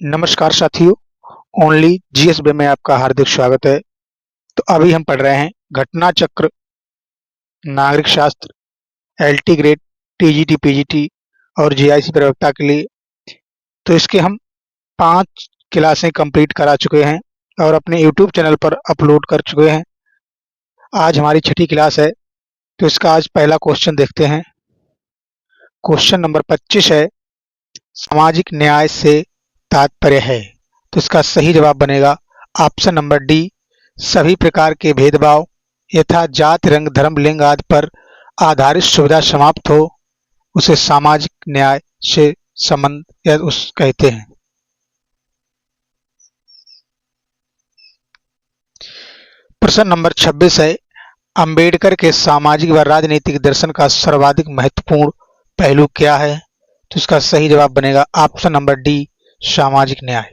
नमस्कार साथियों, only GSB में आपका हार्दिक स्वागत है। तो अभी हम पढ़ रहे हैं घटना चक्र, नागरिक शास्त्र, एलटी ग्रेड, टीजीटी, पीजीटी और जीआईसी प्रवक्ता के लिए। तो इसके हम 5 क्लासें कंप्लीट करा चुके हैं और अपने यूट्यूब चैनल पर अपलोड कर चुके हैं। आज हमारी 6ठी क्लास है, तो इसका आज पहला क्वेश्चन देखते हैं। क्वेश्चन नंबर 25 है, सामाजिक न्याय से तात्पर्य है। तो इसका सही जवाब बनेगा ऑप्शन नंबर डी, सभी प्रकार के भेदभाव यथा जाति, रंग, धर्म, लिंग आदि पर आधारित सुविधा समाप्त हो, उसे सामाजिक न्याय से संबंध या उस कहते हैं। प्रश्न नंबर 26 है, अंबेडकर के सामाजिक व राजनीतिक दर्शन का सर्वाधिक महत्वपूर्ण पहलू क्या है? तो इसका सही जवाब बनेगा ऑप्शन नंबर डी, सामाजिक न्याय।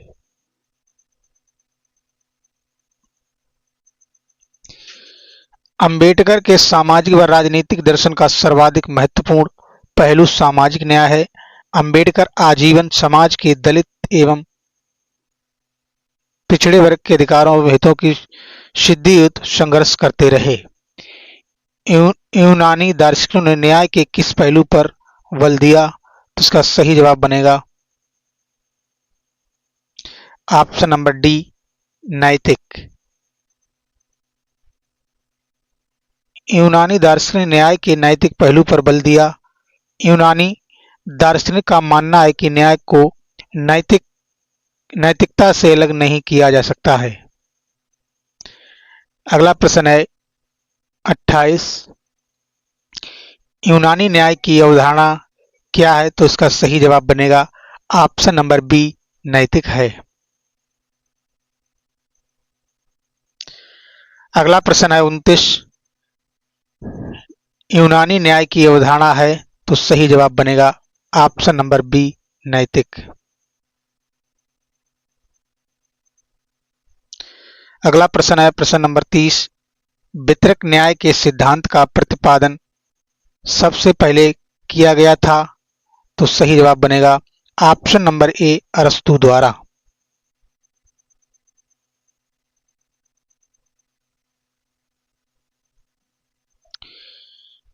अंबेडकर के सामाजिक व राजनीतिक दर्शन का सर्वाधिक महत्वपूर्ण पहलू सामाजिक न्याय है। अंबेडकर आजीवन समाज के दलित एवं पिछड़े वर्ग के अधिकारों एवं हितों की सिद्धि हेतु संघर्ष करते रहे। यूनानी दार्शनिकों ने न्याय के किस पहलू पर बल दिया? तो इसका सही जवाब बनेगा ऑप्शन नंबर डी, नैतिक। यूनानी दार्शनिक ने न्याय के नैतिक पहलू पर बल दिया। यूनानी दार्शनिक का मानना है कि न्याय को नैतिकता से अलग नहीं किया जा सकता है। अगला प्रश्न है 28, यूनानी न्याय की अवधारणा क्या है? तो इसका सही जवाब बनेगा ऑप्शन नंबर बी, नैतिक है। अगला प्रश्न है 29, यूनानी न्याय की अवधारणा है, तो सही जवाब बनेगा ऑप्शन नंबर बी, नैतिक। अगला प्रश्न है प्रश्न नंबर 30, वितरक न्याय के सिद्धांत का प्रतिपादन सबसे पहले किया गया था? तो सही जवाब बनेगा ऑप्शन नंबर ए, अरस्तु द्वारा।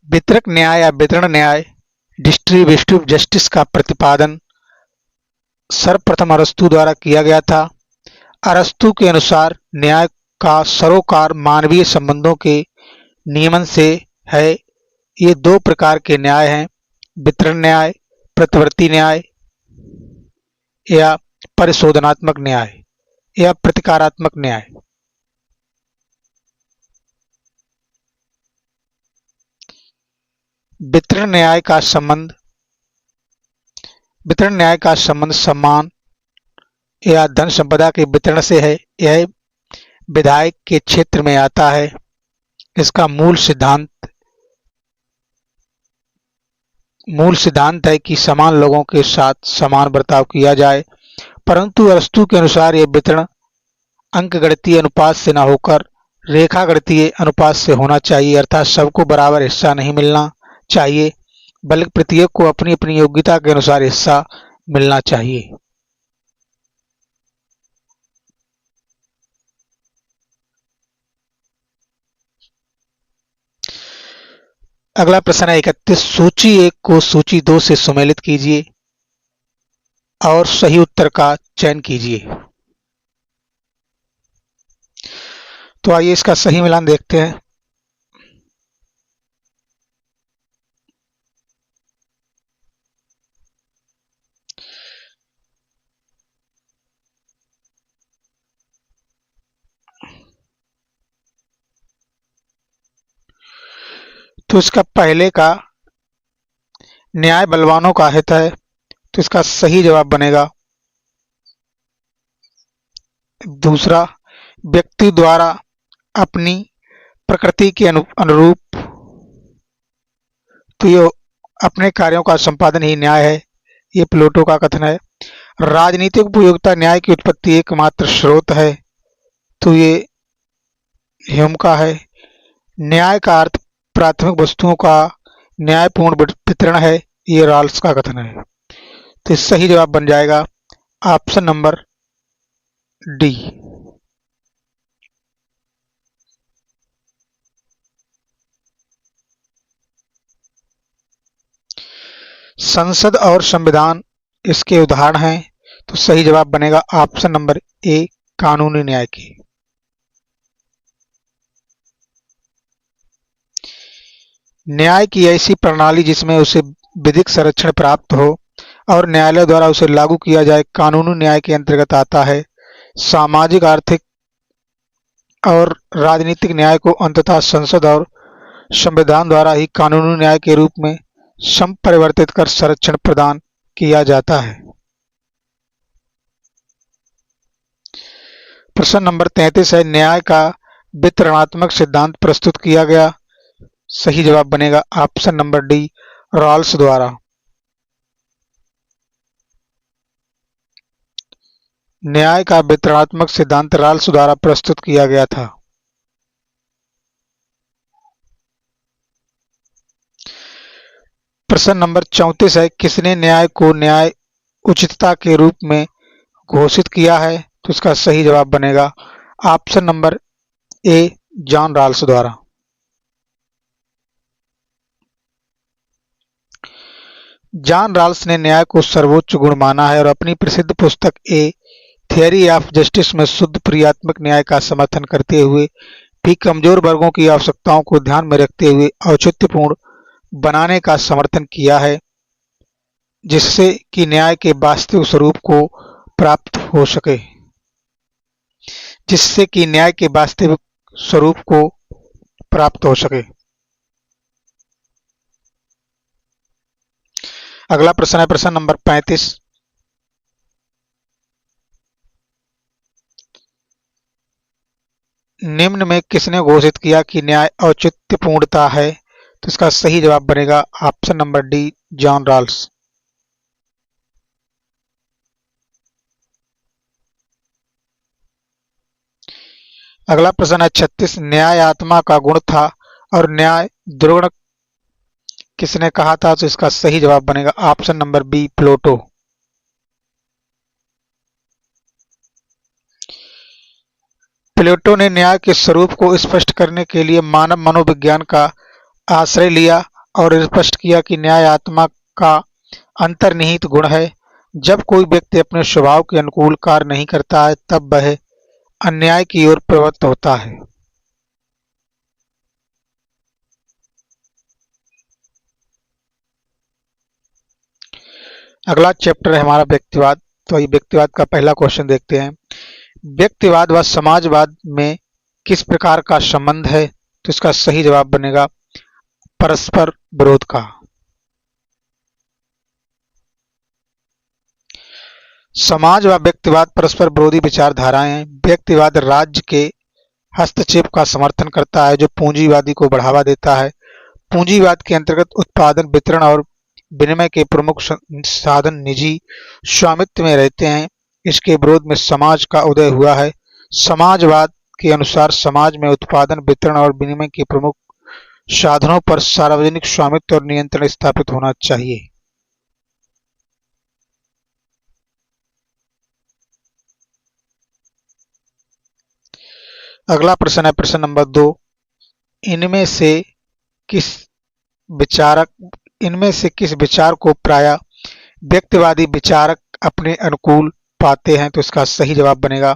वितरक न्याय या वितरण न्याय, डिस्ट्रीब्यूटिव जस्टिस का प्रतिपादन सर्वप्रथम अरस्तु द्वारा किया गया था। अरस्तु के अनुसार न्याय का सरोकार मानवीय संबंधों के नियमन से है। ये 2 प्रकार के न्याय हैं, वितरण न्याय, प्रतिवर्ती न्याय या परिशोधनात्मक न्याय या प्रतिकारात्मक न्याय। वितरण न्याय का संबंध सम्मान या धन संपदा के वितरण से है। यह विधायक के क्षेत्र में आता है। इसका मूल सिद्धांत है कि समान लोगों के साथ समान बर्ताव किया जाए, परंतु अरस्तु के अनुसार यह वितरण अंकगणितीय अनुपात से न होकर रेखागणितीय अनुपात से होना चाहिए, अर्थात सबको बराबर हिस्सा नहीं मिलना चाहिए, बल्कि प्रत्येक को अपनी अपनी योग्यता के अनुसार हिस्सा मिलना चाहिए। अगला प्रश्न है 31, सूची 1 को सूची 2 से सुमेलित कीजिए और सही उत्तर का चयन कीजिए। तो आइए इसका सही मिलान देखते हैं। तो इसका पहले का न्याय बलवानों का हित है, तो इसका सही जवाब बनेगा दूसरा, व्यक्ति द्वारा अपनी प्रकृति के अनुरूप तो ये अपने कार्यों का संपादन ही न्याय है, ये प्लेटो का कथन है। राजनीतिक उपयोगिता न्याय की उत्पत्ति एकमात्र स्रोत है, तो ये ह्यूम का है। न्याय का अर्थ प्राथमिक वस्तुओं का न्यायपूर्ण वितरण है, ये रॉल्स का कथन है। तो सही जवाब बन जाएगा ऑप्शन नंबर डी। संसद और संविधान इसके उदाहरण हैं, तो सही जवाब बनेगा ऑप्शन नंबर ए, कानूनी न्याय की। न्याय की ऐसी प्रणाली जिसमें उसे विधिक संरक्षण प्राप्त हो और न्यायालय द्वारा उसे लागू किया जाए, कानूनी न्याय के अंतर्गत आता है। सामाजिक, आर्थिक और राजनीतिक न्याय को अंततः संसद और संविधान द्वारा ही कानूनी न्याय के रूप में संपरिवर्तित कर संरक्षण प्रदान किया जाता है। प्रश्न नंबर 33 है, न्याय का वितरणात्मक सिद्धांत प्रस्तुत किया गया। सही जवाब बनेगा ऑप्शन नंबर डी, रॉल्स द्वारा। न्याय का वितरणात्मक सिद्धांत रॉल्स द्वारा प्रस्तुत किया गया था। प्रश्न नंबर 34 है, किसने न्याय को न्याय उचितता के रूप में घोषित किया है? तो इसका सही जवाब बनेगा option number A, John Rawls द्वारा। जॉन रॉल्स ने न्याय को सर्वोच्च गुण माना है और अपनी प्रसिद्ध पुस्तक ए थियरी ऑफ जस्टिस में शुद्ध क्रियात्मक न्याय का समर्थन करते हुए भी कमजोर वर्गों की आवश्यकताओं को ध्यान में रखते हुए औचित्यपूर्ण बनाने का समर्थन किया है, जिससे कि न्याय के वास्तविक स्वरूप को प्राप्त हो सके जिससे कि न्याय के वास्तविक स्वरूप को प्राप्त हो सके। अगला प्रश्न है प्रश्न नंबर 35। निम्न में किसने घोषित किया कि न्याय औचित्यपूर्णता है? तो इसका सही जवाब बनेगा option number D, John Rawls. अगला प्रश्न है 36। न्याय आत्मा का गुण था और न्याय दुर्गुण किसने कहा था? तो इसका सही जवाब बनेगा ऑप्शन नंबर बी, प्लेटो। प्लेटो ने न्याय के स्वरूप को स्पष्ट करने के लिए मानव मनोविज्ञान का आश्रय लिया और स्पष्ट किया कि न्याय आत्मा का अंतर्निहित गुण है। जब कोई व्यक्ति अपने स्वभाव के अनुकूल कार्य नहीं करता है, तब वह अन्याय की ओर प्रवृत्त होता है। अगला चैप्टर है हमारा व्यक्तिवाद। तो ये व्यक्तिवाद का पहला क्वेश्चन देखते हैं। व्यक्तिवाद व समाजवाद में किस प्रकार का संबंध है? तो इसका सही जवाब बनेगा परस्पर विरोध का। समाज व व्यक्तिवाद परस्पर विरोधी विचारधाराएं हैं। व्यक्तिवाद राज्य के हस्तक्षेप का समर्थन करता है जो पूंजीवादी को बढ़ावा देता है। पूंजीवाद के अंतर्गत उत्पादन, वितरण और विनिमय के प्रमुख साधन निजी स्वामित्व में रहते हैं। इसके विरोध में समाज का उदय हुआ है। समाजवाद के अनुसार समाज में उत्पादन, वितरण और विनिमय के प्रमुख साधनों पर सार्वजनिक स्वामित्व और नियंत्रण स्थापित होना चाहिए। अगला प्रश्न है प्रश्न नंबर 2। इनमें से किस विचारक इनमें से किस विचार को प्रायः व्यक्तिवादी विचारक अपने अनुकूल पाते हैं? तो इसका सही जवाब बनेगा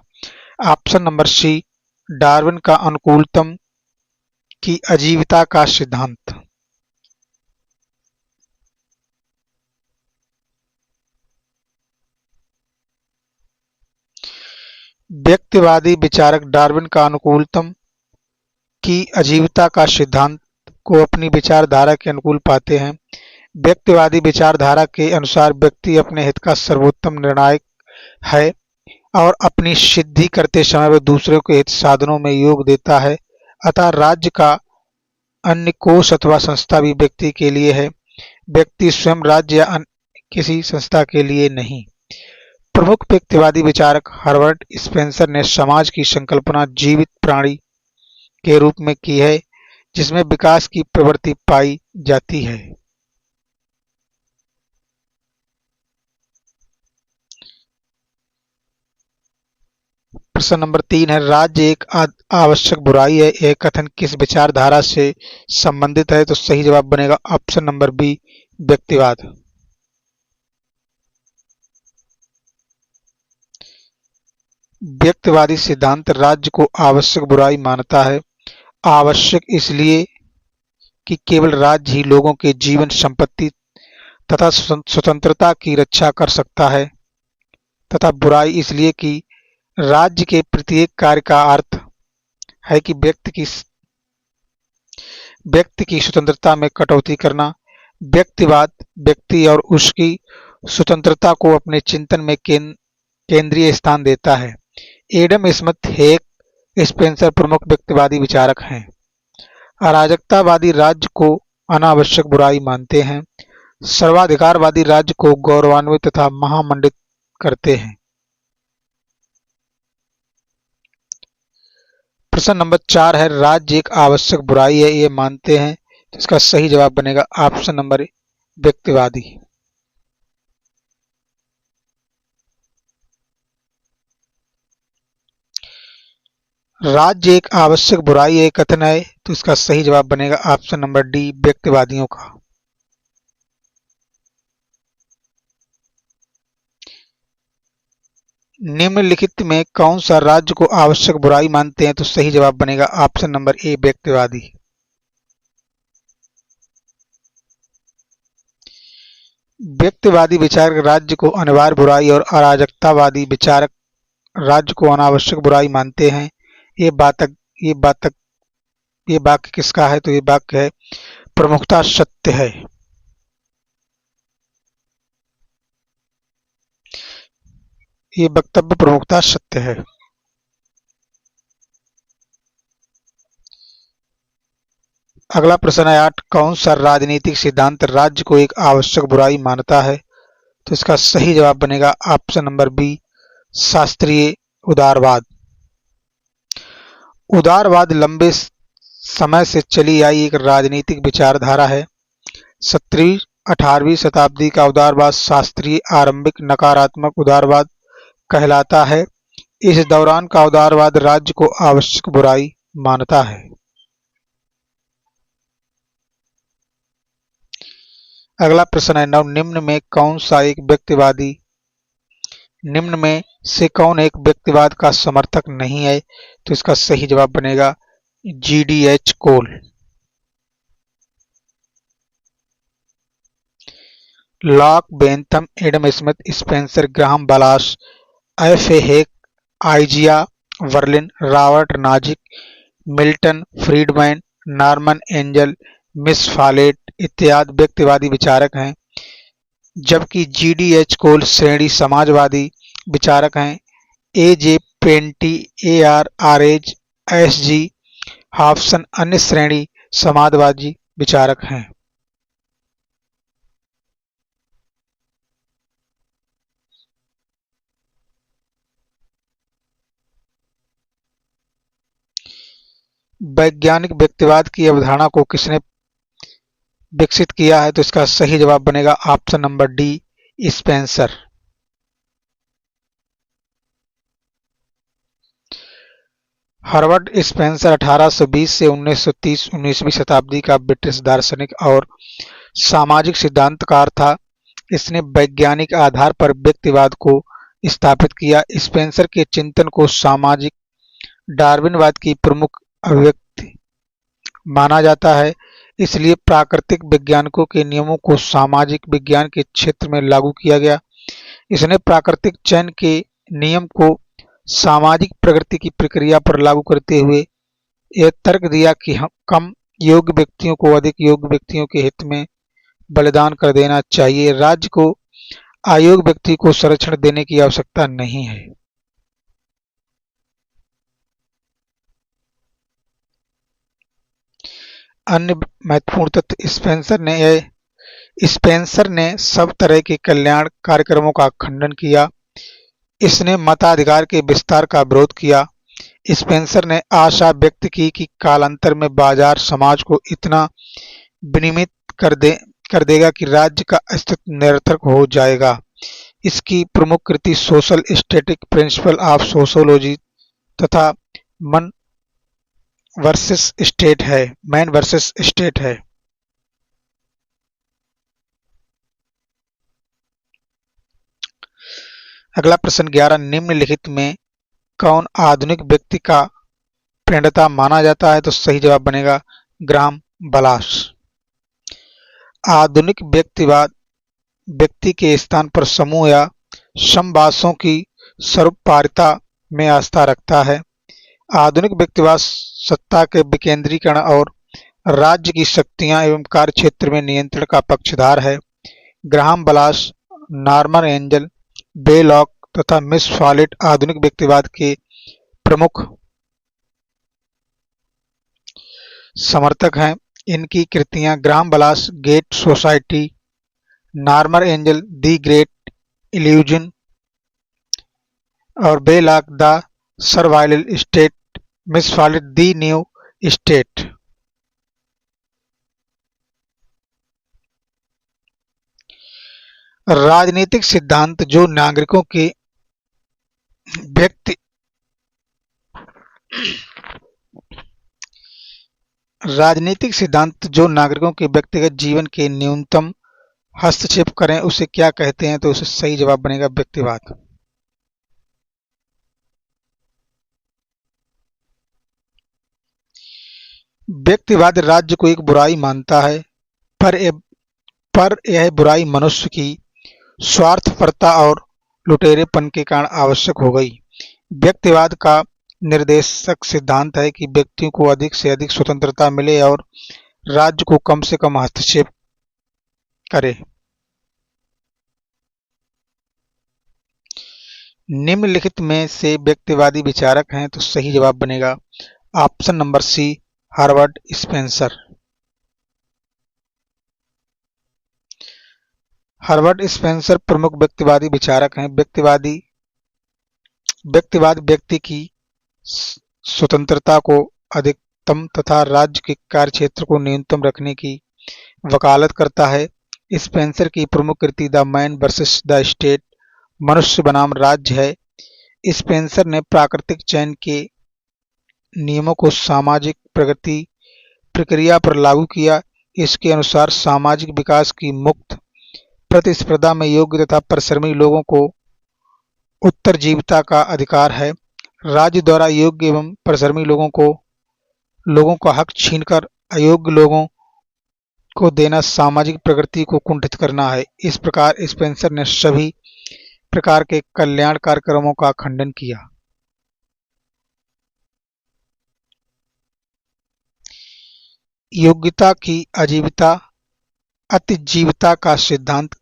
ऑप्शन नंबर सी, डार्विन का अनुकूलतम की आजीविता का सिद्धांत। व्यक्तिवादी विचारक डार्विन का अनुकूलतम की आजीविता का सिद्धांत को अपनी विचारधारा के अनुकूल पाते हैं। व्यक्तिवादी विचारधारा के अनुसार व्यक्ति अपने हित का सर्वोत्तम निर्णायक है और अपनी सिद्धि करते समय वह दूसरों के हित साधनों में योग देता है। अतः राज्य का अन्य कोष अथवा संस्था भी व्यक्ति के लिए है, व्यक्ति स्वयं राज्य या अन्य किसी संस्था के लिए नहीं। प्रमुख व्यक्तिवादी विचारक हर्बर्ट स्पेंसर ने समाज की संकल्पना जीवित प्राणी के रूप में की है जिसमें विकास की प्रवृत्ति पाई जाती है। प्रश्न नंबर 3 है, राज्य एक आवश्यक बुराई है, यह कथन किस विचारधारा से संबंधित है? तो सही जवाब बनेगा ऑप्शन नंबर बी, व्यक्तिवाद। व्यक्तिवादी सिद्धांत राज्य को आवश्यक बुराई मानता है। आवश्यक इसलिए कि केवल राज्य ही लोगों के जीवन, संपत्ति तथा स्वतंत्रता की रक्षा कर सकता है, तथा बुराई इसलिए कि राज्य के प्रत्येक कार्य का अर्थ है कि व्यक्ति की स्वतंत्रता में कटौती करना। व्यक्तिवाद व्यक्ति और उसकी स्वतंत्रता को अपने चिंतन में केंद्रीय स्थान देता है। एडम स्मिथ, हेक, स्पेंसर प्रमुख व्यक्तिवादी विचारक हैं। अराजकतावादी राज्य को अनावश्यक बुराई मानते हैं। सर्वाधिकारवादी राज्य को गौरवान्वित तथा महामंडित करते हैं। प्रश्न नंबर 4 है, राज्य एक आवश्यक बुराई है, ये मानते हैं। तो इसका सही जवाब बनेगा ऑप्शन नंबर व्यक्तिवादी। राज्य एक आवश्यक बुराई है कथन है, तो इसका सही जवाब बनेगा ऑप्शन नंबर डी, व्यक्तिवादियों का। निम्नलिखित में कौन सा राज्य को आवश्यक बुराई मानते हैं? तो सही जवाब बनेगा ऑप्शन नंबर ए, व्यक्तिवादी। व्यक्तिवादी विचारक राज्य को अनिवार्य बुराई और अराजकतावादी विचारक राज्य को अनावश्यक बुराई मानते हैं। ये बातक ये बातक ये वाक्य किसका है? तो ये वाक्य है प्रमुखता सत्य है। ये वक्तव्य प्रमुखता सत्य है। अगला प्रश्न है 8, कौन सा राजनीतिक सिद्धांत राज्य को एक आवश्यक बुराई मानता है? तो इसका सही जवाब बनेगा ऑप्शन नंबर बी, शास्त्रीय उदारवाद। उदारवाद लंबे समय से चली आई एक राजनीतिक विचारधारा है। 17वीं-18वीं शताब्दी का उदारवाद शास्त्रीय आरंभिक नकारात्मक उदारवाद कहलाता है। इस दौरान का उदारवाद राज्य को आवश्यक बुराई मानता है। अगला प्रश्न है 9, निम्न में से कौन एक व्यक्तिवाद का समर्थक नहीं है? तो इसका सही जवाब बनेगा GDH Cole. Locke, Bentham, Adam Smith, Spencer, Graham Wallas, F.A. Hayek, Isaiah Berlin, Robert Nozick, Milton Friedman, Norman Angell, Miss Follett इत्यादि व्यक्तिवादी विचारक हैं, जबकि GDH कोल श्रेणी समाजवादी विचारक हैं। A.J. पेंटी, A.R. आरेज, S.G. हॉब्सन अन्य श्रेणी समाजवादी विचारक हैं। वैज्ञानिक व्यक्तिवाद की अवधारणा को किसने विकसित किया है? तो इसका सही जवाब बनेगा option number D, Spencer. Herbert Spencer 1820 से 1930 19वीं शताब्दी का ब्रिटिश दार्शनिक और सामाजिक सिद्धांतकार था। इसने वैज्ञानिक आधार पर व्यक्तिवाद को स्थापित किया। स्पेंसर के चिंतन को सामाजिक डार्विनवाद की प्रमुख अभिव्यक्ति माना जाता है। इसलिए प्राकृतिक वैज्ञानिकों के नियमों को सामाजिक विज्ञान के क्षेत्र में लागू किया गया। इसने प्राकृतिक चयन के नियम को सामाजिक प्रगति की प्रक्रिया पर लागू करते हुए यह तर्क दिया कि कम योग्य व्यक्तियों को अधिक योग्य व्यक्तियों के हित में बलिदान कर देना चाहिए। राज्य को अयोग्य व्यक्ति को संरक्षण देने की आवश्यकता नहीं है। अन्य महत्वपूर्ण तथ्य, स्पेंसर ने सब तरह के कल्याण कार्यक्रमों का खंडन किया। इसने मताधिकार के विस्तार का विरोध किया। स्पेंसर ने आशा व्यक्त की कि कालांतर में बाजार समाज को इतना विनियमित कर देगा कि राज्य का अस्तित्व निरर्थक हो जाएगा। इसकी प्रमुख कृति social static principle of sociology तथा मन वर्सेस स्टेट है, मैन वर्सेस स्टेट है। अगला प्रश्न 11, निम्नलिखित में कौन आधुनिक व्यक्ति का प्रणेता माना जाता है? तो सही जवाब बनेगा ग्राहम बलास। आधुनिक व्यक्तिवाद व्यक्ति के स्थान पर समूह या समवासों की सर्वपारिता में आस्था रखता है। आधुनिक व्यक्तिवाद सत्ता के विकेंद्रीकरण और राज्य की शक्तियां एवं कार्य क्षेत्र में नियंत्रण का पक्षधर है। Graham Wallas, Norman Angell, Belloc तथा मिस फॉलेट आधुनिक व्यक्तिवाद के प्रमुख समर्थक हैं। इनकी कृतियां Graham Wallas great society, Norman Angell the great illusion और Belloc the survival state, Miss Follett the new state. राजनीतिक सिद्धांत जो नागरिकों के व्यक्ति राजनीतिक सिद्धांत जो नागरिकों के व्यक्तिगत जीवन के न्यूनतम हस्तक्षेप करें उसे क्या कहते हैं? तो उसे सही जवाब बनेगा व्यक्तिवाद। व्यक्तिवाद राज्य को एक बुराई मानता है, पर यह बुराई मनुष्य की स्वार्थपरता और लुटेरेपन के कारण आवश्यक हो गई। व्यक्तिवाद का निर्देशक सिद्धांत है कि व्यक्तियों को अधिक से अधिक स्वतंत्रता मिले और राज्य को कम से कम हस्तक्षेप करे। निम्नलिखित में से व्यक्तिवादी विचारक हैं? तो सही जवाब बनेगा option number C, Harvard Spencer. Harvard Spencer प्रमुख व्यक्तिवादी विचारक हैं। व्यक्तिवाद व्यक्ति की स्वतंत्रता को अधिकतम तथा राज्य के कार्यक्षेत्र को न्यूनतम रखने की वकालत करता है। स्पेंसर की प्रमुख कृति the man versus the state, मनुष्य बनाम राज्य है। स्पेंसर ने प्राकृतिक चयन के नियमों को सामाजिक प्रगति प्रक्रिया पर लागू किया। इसके अनुसार सामाजिक विकास की मुक्त प्रतिस्पर्धा में योग्य तथा परिश्रमी लोगों को उत्तरजीविता का अधिकार है। राज्य द्वारा योग्य एवं परिश्रमी लोगों का हक छीनकर अयोग्य लोगों को देना सामाजिक प्रगति को कुंठित करना है। इस प्रकार स्पेंसर ने सभी प्रकार के कल्याण कार्यक्रमों का खंडन किया। योग्यता की अतिजीविता का सिद्धांत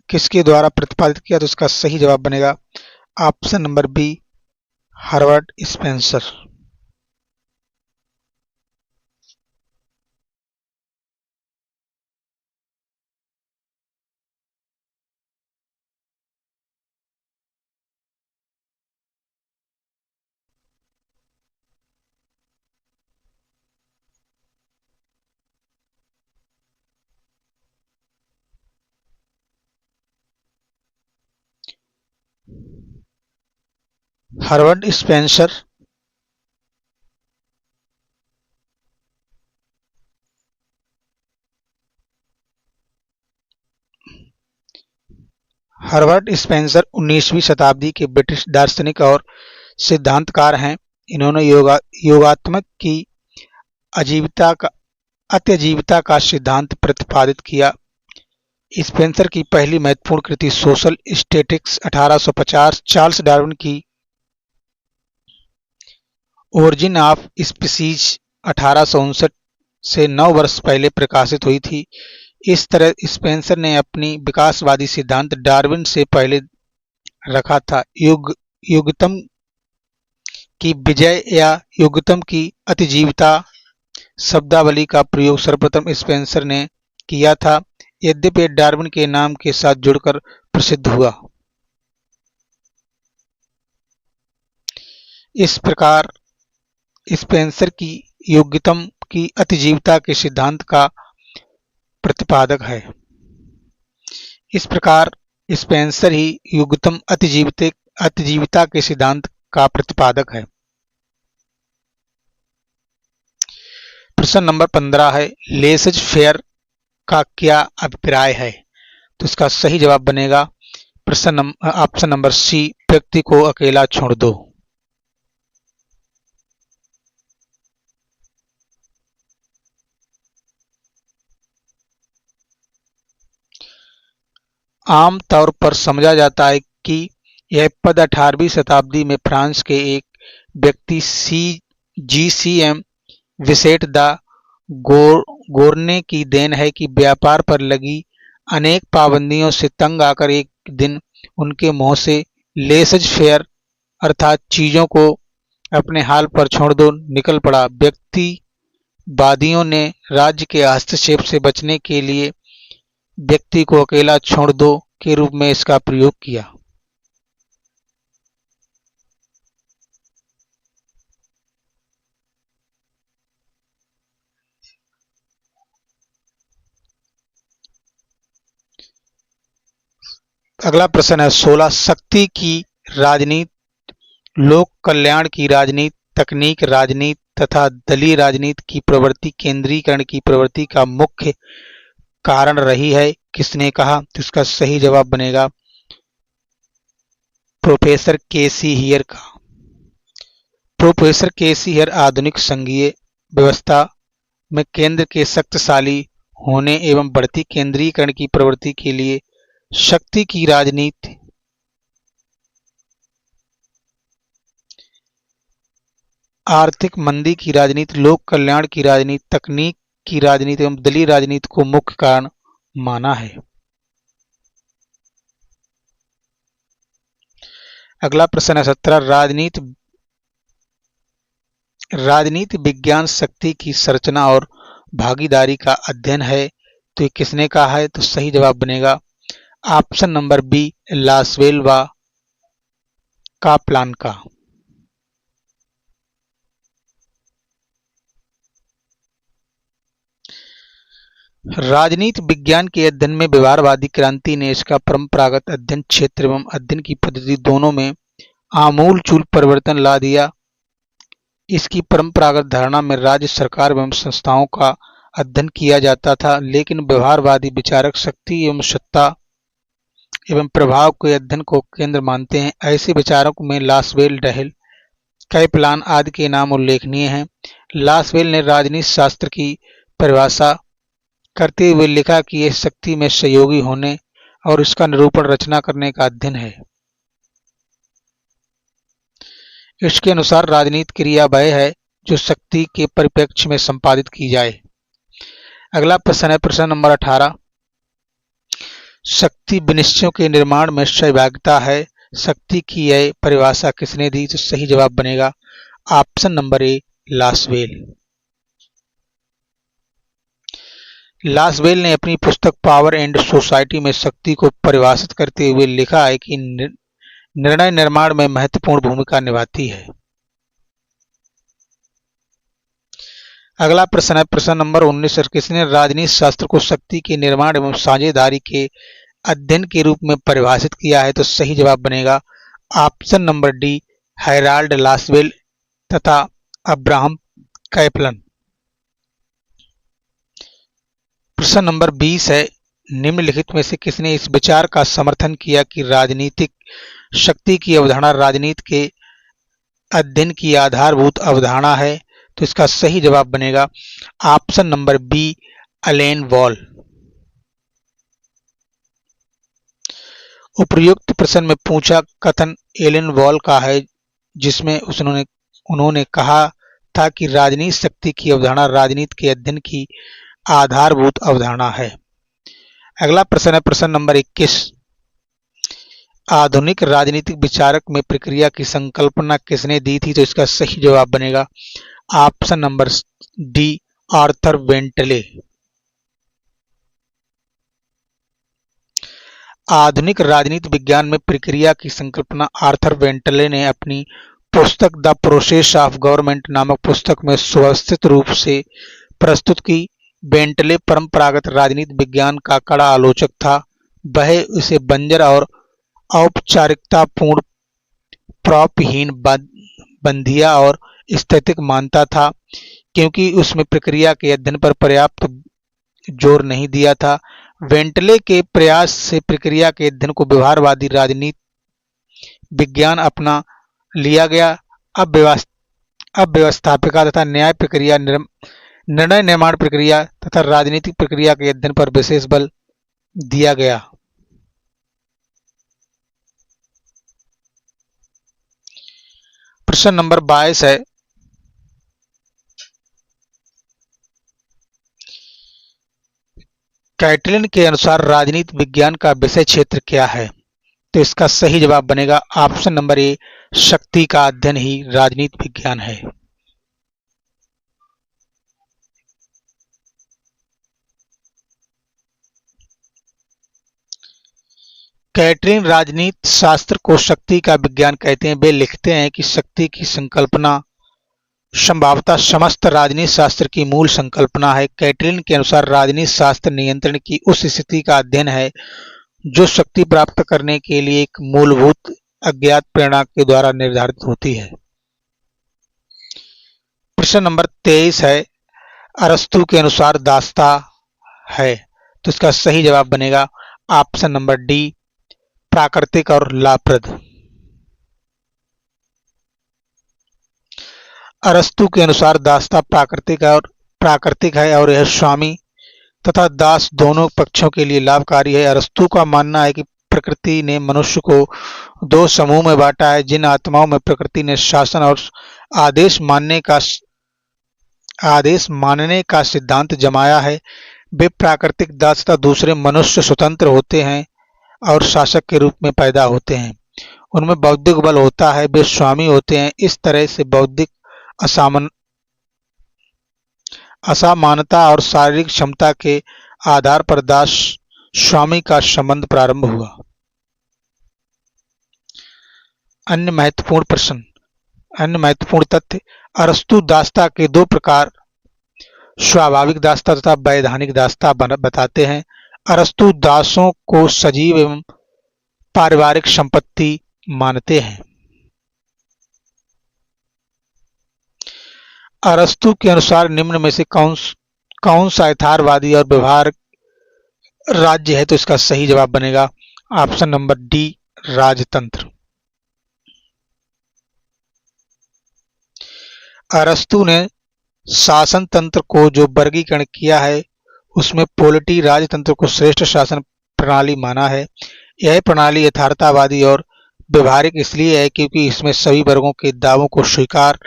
किसके द्वारा प्रतिपादित किया? तो इसका सही जवाब बनेगा option number B, Harvard Spencer. Harvard Spencer Harvard Spencer 19वीं शताब्दी के ब्रिटिश दार्शनिक और सिद्धांतकार हैं। इन्होंने योगात्मक की अत्यजीविता का सिद्धांत प्रतिपादित किया। स्पेंसर की पहली महत्वपूर्ण कृति सोशल स्टैटिक्स 1850, चार्ल्स डार्विन की ओरिजिन ऑफ स्पीसीज 1859 से 9 वर्ष पहले प्रकाशित हुई थी। इस तरह स्पेंसर ने अपनी विकासवादी सिद्धांत डार्विन से पहले रखा था। युगतम की विजय या युगतम की अतिजीविता शब्दावली का प्रयोग सर्वप्रथम स्पेंसर ने किया था, यद्यपि डार्विन के नाम के साथ जुड़कर प्रसिद्ध हुआ। इस प्रकार स्पेंसर की युगतम की अतिजीविता के सिद्धांत का प्रतिपादक है। इस प्रकार स्पेंसर ही युगतम अतिजीविता के सिद्धांत का प्रतिपादक है। प्रश्न नंबर 15 है, लेसज फेयर का क्या अभिप्राय है? तो इसका सही जवाब बनेगा ऑप्शन नंबर सी, व्यक्ति को अकेला छोड़ दो। आम तौर पर समझा जाता है कि यह पद 18वीं शताब्दी में फ्रांस के एक व्यक्ति GCM विसेट द गोरने की देन है कि व्यापार पर लगी अनेक पाबंदियों से तंग आकर एक दिन उनके मुंह से लेसज फेयर अर्थात चीजों को अपने हाल पर छोड़ दो निकल पड़ा। व्यक्तिवादियों ने राज्य के हस्तक्षेप से बचने के लिए व्यक्ति को अकेला छोड़ दो के रूप में इसका प्रयोग किया। अगला प्रश्न है 16, शक्ति की राजनीति, लोक कल्याण की राजनीति, तकनीक राजनीति तथा दलीय राजनीति की प्रवृत्ति केंद्रीकरण की प्रवृत्ति का मुख्य कारण रही है, किसने कहा? तो इसका सही जवाब बनेगा प्रोफेसर केसी हियर का। प्रोफेसर केसी हियर आधुनिक संघीय व्यवस्था में केंद्र के शक्तिशाली होने एवं बढ़ती केंद्रीकरण की प्रवृत्ति के लिए शक्ति की राजनीति, आर्थिक मंदी की राजनीति, लोक कल्याण की राजनीति, तकनीक की राजनीति एवं दलीय राजनीति को मुख्य कारण माना है। अगला प्रश्न है 17, राजनीति विज्ञान शक्ति की संरचना और भागीदारी का अध्ययन है, तो ये किसने कहा है? तो सही जवाब बनेगा ऑप्शन नंबर बी, लासवेल व काप्लान का। राजनीति विज्ञान के अध्ययन में व्यवहारवादी क्रांति ने इसका परंपरागत अध्ययन क्षेत्र एवं अध्ययन की पद्धति दोनों में आमूलचूल परिवर्तन ला दिया। इसकी परंपरागत धारणा में राज्य सरकार एवं संस्थाओं का अध्ययन किया जाता था, लेकिन व्यवहारवादी विचारक शक्ति एवं सत्ता एवं प्रभाव के अध्ययन को केंद्र मानते हैं। ऐसे विचारक में लासवेल, डहेल, कैप्लान आदि के नाम उल्लेखनीय हैं। लासवेल ने राजनीति शास्त्र की परिभाषा करते हुए लिखा कि यह शक्ति में सहयोगी होने और इसका निरूपण रचना करने का अध्ययन है। इसके अनुसार राजनीति क्रिया वह है जो शक्ति के परिप्रेक्ष्य में संपादित की जाए। अगला प्रश्न है प्रश्न नंबर 18, शक्ति विनिश्चयों के निर्माण में सहभागिता है, शक्ति की यह परिभाषा किसने दी? तो सही जवाब बनेगा ऑप्शन नंबर ए, लासवेल। लासवेल ने अपनी पुस्तक पावर एंड सोसाइटी में शक्ति को परिभाषित करते हुए लिखा है कि निर्णय निर्माण में महत्वपूर्ण भूमिका निभाती है। अगला प्रश्न है प्रश्न नंबर 19, किसने राजनीति शास्त्र को शक्ति के निर्माण एवं साझेदारी के अध्ययन के रूप में परिभाषित किया है? तो सही जवाब बनेगा option number D, Herald Lasswell तथा अब्राहम कैप्लन। प्रश्न नंबर 20 है, निम्नलिखित में से किसने इस विचार का समर्थन किया कि राजनीतिक शक्ति की अवधारणा राजनीति के अध्ययन की आधारभूत अवधारणा है? तो इसका सही जवाब बनेगा ऑप्शन नंबर बी, अलेन वॉल। उपर्युक्त प्रश्न में पूछा कथन एलन वॉल का है, जिसमें उन्होंने कहा था कि राजनीति शक्ति की अवधारणा राजनीति के अध्ययन की आधारभूत अवधारणा है। अगला प्रश्न है प्रश्न नंबर 21, आधुनिक राजनीतिक विचारक में प्रक्रिया की संकल्पना किसने दी थी? तो इसका सही जवाब बनेगा option number D, Arthur Bentley. आधुनिक राजनीति विज्ञान में प्रक्रिया की संकल्पना आर्थर बेंटले ने अपनी पुस्तक द प्रोसेस ऑफ गवर्नमेंट नामक पुस्तक में सुव्यवस्थित रूप से प्रस्तुत की। बेंटले परंपरागत राजनीति विज्ञान का कड़ा आलोचक था। वह इसे बंजर और औपचारिकतापूर्ण, प्रॉपहीन, बंधिया और स्थैतिक मानता था, क्योंकि उसमें प्रक्रिया के अध्ययन पर पर्याप्त जोर नहीं दिया था। वेंटले के प्रयास से प्रक्रिया के अध्ययन को व्यवहारवादी राजनीति विज्ञान अपना लिया गया। अब व्यवस्थापिका तथा न्याय प्रक्रिया, निर्णय निर्माण प्रक्रिया तथा राजनीतिक प्रक्रिया के अध्ययन पर विशेष बल दिया गया। प्रश्न नंबर 22 है, कैटलिन के अनुसार राजनीति विज्ञान का विषय क्षेत्र क्या है? तो इसका सही जवाब बनेगा ऑप्शन नंबर ए, शक्ति का अध्ययन ही राजनीति विज्ञान है। कैटलिन राजनीति शास्त्र को शक्ति का विज्ञान कहते हैं। वे लिखते हैं कि शक्ति की संकल्पना संभवतः समस्त राजनीति शास्त्र की मूल संकल्पना है। कैटलिन के अनुसार राजनीति शास्त्र नियंत्रण की उस स्थिति का अध्ययन है जो शक्ति प्राप्त करने के लिए एक मूलभूत अज्ञात प्रेरणा के द्वारा निर्धारित होती है। प्रश्न नंबर 23 है, अरस्तु के अनुसार दास्ता है, तो इसका सही जवाब बनेगा ऑप्शन नंबर डी, प्राकृतिक और लाभप्रद। अरस्तु के अनुसार दास्ता प्राकृतिक है और यह स्वामी तथा दास दोनों पक्षों के लिए लाभकारी है। अरस्तु का मानना है कि प्रकृति ने मनुष्य को दो समूह में बांटा है। जिन आत्माओं में प्रकृति ने शासन और आदेश मानने का सिद्धांत जमाया है, वे प्राकृतिक दास तथा दूसरे मनुष्य स्वतंत्र होते हैं और शासक के रूप में पैदा होते हैं। उनमें बौद्धिक बल होता है, वे स्वामी होते हैं। इस तरह से बौद्धिक असामानता और शारीरिक क्षमता के आधार पर दास स्वामी का संबंध प्रारंभ हुआ। अन्य महत्वपूर्ण तथ्य, अरस्तु दास्ता के दो प्रकार, स्वाभाविक दास्ता तथा वैधानिक दास्ता बताते हैं। अरस्तु दासों को सजीव एवं पारिवारिक संपत्ति मानते हैं। अरस्तु के अनुसार निम्न में से कौन सा यथार्थवादी और व्यवहार राज्य है? तो इसका सही जवाब बनेगा ऑप्शन नंबर डी, राजतंत्र। अरस्तु ने शासन तंत्र को जो वर्गीकरण किया है उसमें पोलिटी राजतंत्र को श्रेष्ठ शासन प्रणाली माना है। यह प्रणाली यथार्थवादी और व्यवहारिक इसलिए है क्योंकि इसमें सभी वर्गों के दावों को स्वीकार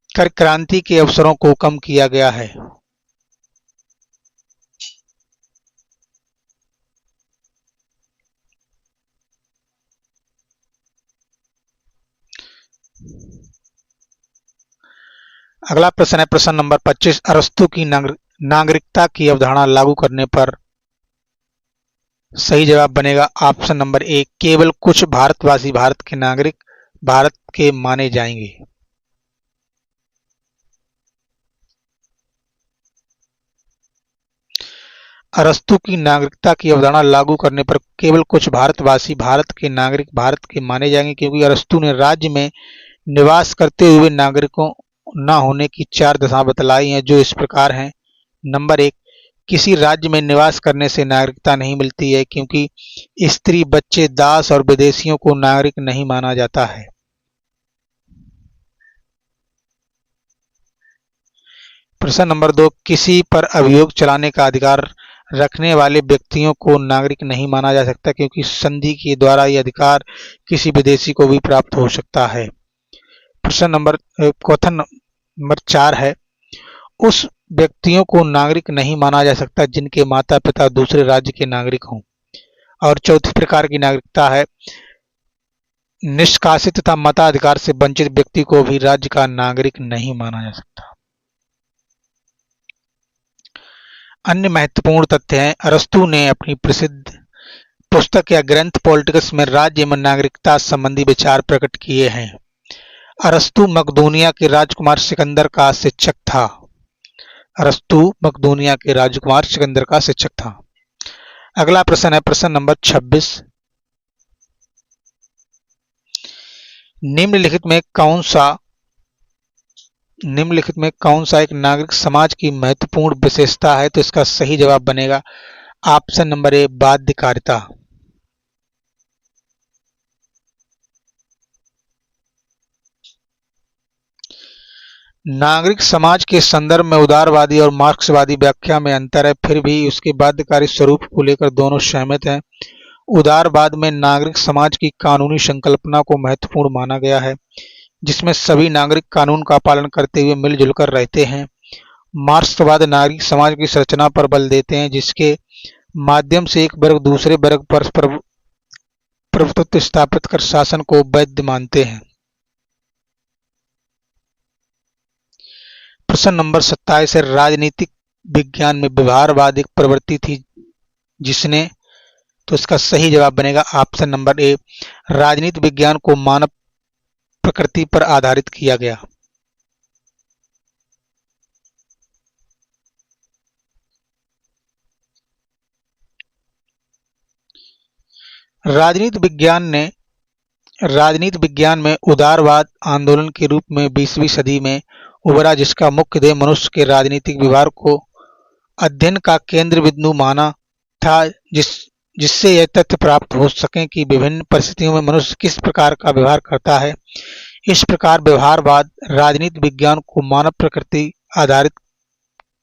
कर क्रांति के अवसरों को कम किया गया है। अगला प्रश्न है प्रश्न नंबर 25, अरस्तु की नागरिकता की अवधारणा लागू करने पर सही जवाब बनेगा ऑप्शन नंबर ए, केवल कुछ भारतवासी भारत के नागरिक भारत के माने जाएंगे। अरस्तु की नागरिकता की अवधारणा लागू करने पर केवल कुछ भारतवासी भारत के नागरिक भारत के माने जाएंगे, क्योंकि अरस्तु ने राज्य में निवास करते हुए नागरिकों न होने की 4 दशाएं बतलाई हैं, जो इस प्रकार हैं। नंबर 1, किसी राज्य में निवास करने से नागरिकता नहीं मिलती है, क्योंकि स्त्री, बच्चे, दास और विदेशियों को नागरिक नहीं माना जाता है। प्रश्न नंबर 2, किसी पर अभियोग चलाने का अधिकार रखने वाले व्यक्तियों को नागरिक नहीं माना जा सकता, क्योंकि संधि के द्वारा यह अधिकार किसी विदेशी को भी प्राप्त हो सकता है। क्वेश्चन नंबर 4 है, उस व्यक्तियों को नागरिक नहीं माना जा सकता जिनके माता पिता दूसरे राज्य के नागरिक हों। और चौथी प्रकार की नागरिकता है, निष्कासित तथा मताधिकार से वंचित व्यक्ति को भी राज्य का नागरिक नहीं माना जा सकता। अन्य महत्वपूर्ण तथ्य हैं, अरस्तु ने अपनी प्रसिद्ध पुस्तक या ग्रंथ पॉलिटिक्स में राज्य एवं नागरिकता संबंधी विचार प्रकट किए हैं। अरस्तु मकदूनिया के राजकुमार सिकंदर का शिक्षक था। अगला प्रश्न है प्रश्न नंबर 26। निम्नलिखित में कौन सा एक नागरिक समाज की महत्वपूर्ण विशेषता है? तो इसका सही जवाब बनेगा ऑप्शन नंबर ए, बाध्यकारिता। नागरिक समाज के संदर्भ में उदारवादी और मार्क्सवादी व्याख्या में अंतर है, फिर भी उसके बाध्यकारी स्वरूप को लेकर दोनों सहमत हैं। उदारवाद में नागरिक समाज की कानूनी संकल्पना को महत्वपूर्ण माना गया है, जिसमें सभी नागरिक कानून का पालन करते हुए मिलजुल कर रहते हैं। मार्क्सवाद नागरिक समाज की संरचना पर बल देते हैं, जिसके माध्यम से एक वर्ग दूसरे वर्ग पर प्रभुत्व स्थापित कर शासन को वैध मानते हैं। प्रश्न नंबर 27 है, राजनीतिक विज्ञान में व्यवहारवाद एक प्रवृत्ति थी जिसने, तो इसका सही जवाब बनेगा ऑप्शन नंबर ए, राजनीति विज्ञान को मानव प्रकृति पर आधारित किया गया। राजनीति विज्ञान में उदारवाद आंदोलन के रूप में 20वीं सदी में उभरा, जिसका मुख्य ध्येय मनुष्य के राजनीतिक व्यवहार को अध्ययन का केंद्र बिंदु माना था, जिससे यह तथ्य प्राप्त हो सके कि विभिन्न परिस्थितियों में मनुष्य किस प्रकार का व्यवहार करता है। इस प्रकार व्यवहारवाद राजनीति विज्ञान को मानव प्रकृति आधारित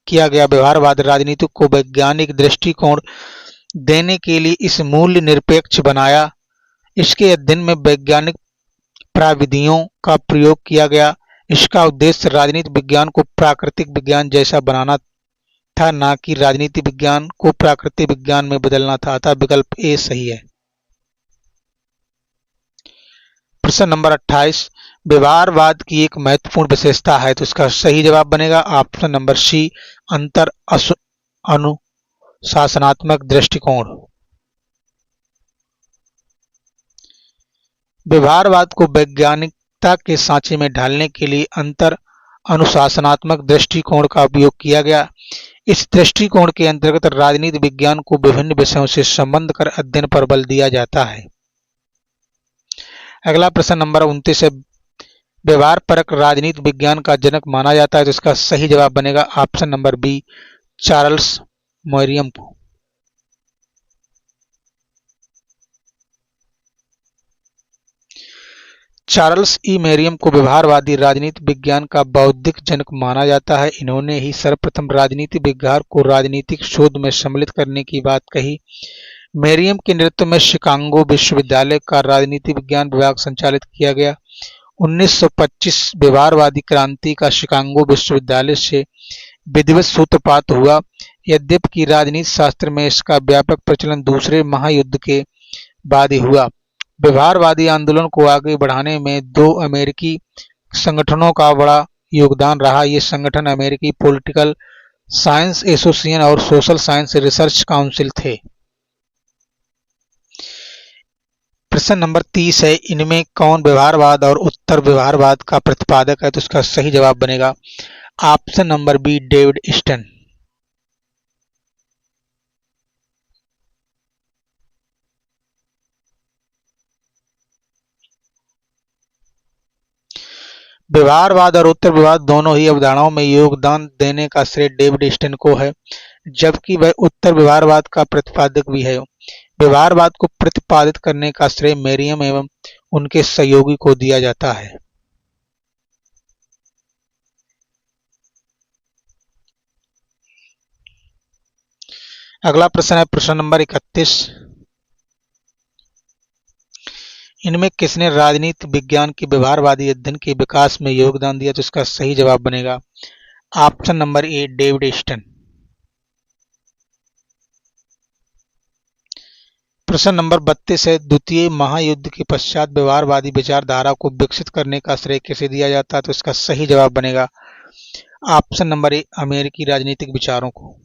किया गया। व्यवहारवाद राजनीति को वैज्ञानिक दृष्टिकोण देने के लिए इस मूल्य निरपेक्ष बनाया। इसके अध्ययन में वैज्ञानिक प्रविधियों का प्रयोग किया गया। इसका उद्देश्य राजनीति विज्ञान को प्राकृतिक विज्ञान जैसा बनाना था, न कि राजनीति विज्ञान को प्राकृतिक विज्ञान में बदलना था। अतः विकल्प ए सही है। प्रश्न नंबर 28, व्यवहारवाद की एक महत्वपूर्ण विशेषता है, तो इसका सही जवाब बनेगा ऑप्शन नंबर सी, अंतर अनुशासनात्मक दृष्टिकोण। व्यवहारवाद को वैज्ञानिकता के सांचे में ढालने के लिए अंतर अनुशासनात्मक दृष्टिकोण का उपयोग किया गया। इस दृष्टिकोण के अंतर्गत राजनीति विज्ञान को विभिन्न विषयों से संबंध कर अध्ययन पर बल दिया जाता है। अगला प्रश्न नंबर 29 है, व्यवहार परक राजनीति विज्ञान का जनक माना जाता है, तो इसका सही जवाब बनेगा option number B, Charles Merriam को। चार्ल्स ई मेरियम को व्यवहारवादी राजनीति विज्ञान का बौद्धिक जनक माना जाता है। इन्होंने ही सर्वप्रथम राजनीति विज्ञान को राजनीतिक शोध में सम्मिलित करने की बात कही। मेरियम के नेतृत्व में शिकागो विश्वविद्यालय का राजनीति विज्ञान विभाग संचालित किया गया। 1925 व्यवहारवादी क्रांति का शिकागो विश्वविद्यालय से विधिवत सूत्रपात हुआ। यद्यपि राजनीति शास्त्र में इसका व्यापक प्रचलन दूसरे महायुद्ध के बाद ही हुआ। व्यवहारवादी आंदोलन को आगे बढ़ाने में दो अमेरिकी संगठनों का बड़ा योगदान रहा। ये संगठन अमेरिकी पॉलिटिकल साइंस एसोसिएशन और सोशल साइंस रिसर्च काउंसिल थे। प्रश्न नंबर 30 है, इनमें कौन व्यवहारवाद और उत्तर व्यवहारवाद का प्रतिपादक है, तो इसका सही जवाब बनेगा option number B, David Easton. व्यवहारवाद और उत्तर व्यवहार दोनों ही अवधारणाओं में योगदान देने का श्रेय डेविड ईस्टन को है, जबकि वह उत्तर व्यवहारवाद का प्रतिपादक भी है। व्यवहारवाद को प्रतिपादित करने का श्रेय मेरियम एवं उनके सहयोगी को दिया जाता है। अगला प्रश्न है प्रश्न नंबर 31, इनमें किसने राजनीति विज्ञान के व्यवहारवादी अध्ययन के विकास में योगदान दिया, तो इसका सही जवाब बनेगा option number A, David Easton. प्रश्न नंबर 32 है, द्वितीय महायुद्ध के पश्चात व्यवहारवादी विचारधारा को विकसित करने का श्रेय किसे दिया जाता है, तो इसका सही जवाब बनेगा ऑप्शन नंबर ए, अमेरिकी राजनीतिक विचारों को।